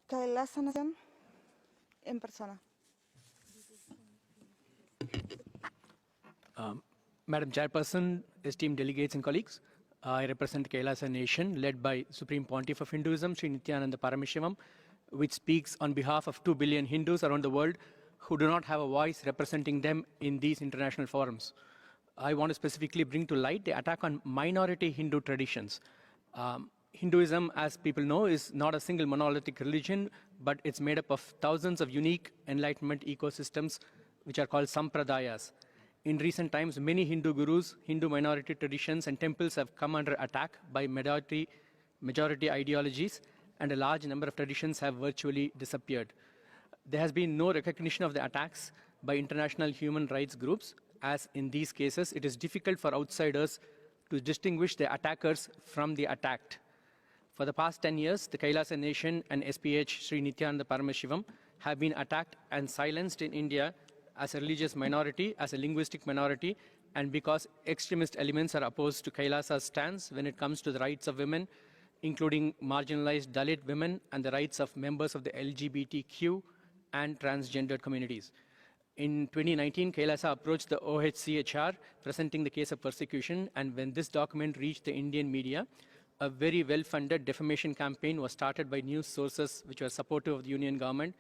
Kailasa Nación en persona. Madam Chairperson, esteemed delegates and colleagues, I represent Kailasa Nation led by Supreme Pontiff of Hinduism, Sri Nityananda Paramashivam, which speaks on behalf of 2 billion Hindus around the world who do not have a voice representing them in these international forums. I want to specifically bring to light the attack on minority Hindu traditions. Hinduism, as people know, is not a single monolithic religion, but it's made up of thousands of unique enlightenment ecosystems, which are called sampradayas. In recent times, many Hindu gurus, Hindu minority traditions, and temples have come under attack by majority ideologies, and a large number of traditions have virtually disappeared. There has been no recognition of the attacks by international human rights groups, as in these cases, it is difficult for outsiders to distinguish the attackers from the attacked. For the past 10 years, the Kailasa Nation and SPH Sri Nityananda Paramashivam have been attacked and silenced in India as a religious minority, as a linguistic minority, and because extremist elements are opposed to Kailasa's stance when it comes to the rights of women, including marginalized Dalit women and the rights of members of the LGBTQ and transgendered communities. In 2019, Kailasa approached the OHCHR presenting the case of persecution, and when this document reached the Indian media, a very well-funded defamation campaign was started by news sources which were supportive of the Union government,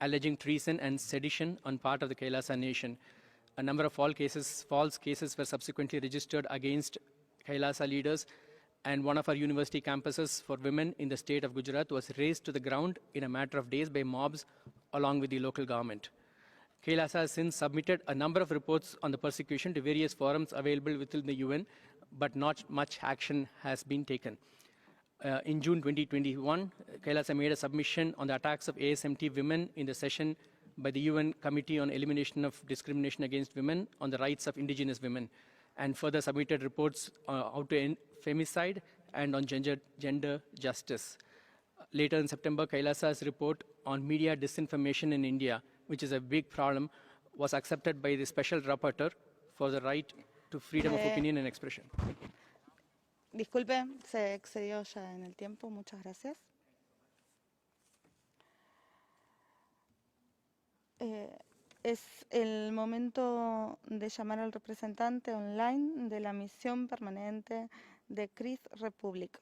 alleging treason and sedition on part of the Kailasa Nation. A number of false cases were subsequently registered against Kailasa leaders, and one of our university campuses for women in the state of Gujarat was razed to the ground in a matter of days by mobs along with the local government. Kailasa has since submitted a number of reports on the persecution to various forums available within the UN, but not much action has been taken. In June 2021, Kailasa made a submission on the attacks of ASMT women in the session by the UN Committee on Elimination of Discrimination Against Women on the Rights of Indigenous Women, and further submitted reports how to end femicide and on gender justice. Later in September, Kailasa's report on media disinformation in India, which is a big problem, was accepted by the Special Rapporteur for the right to freedom of opinion and expression. Disculpe, se excedió ya en el tiempo. Muchas gracias. Es el momento de llamar al representante online de la misión permanente de CRIS Republic.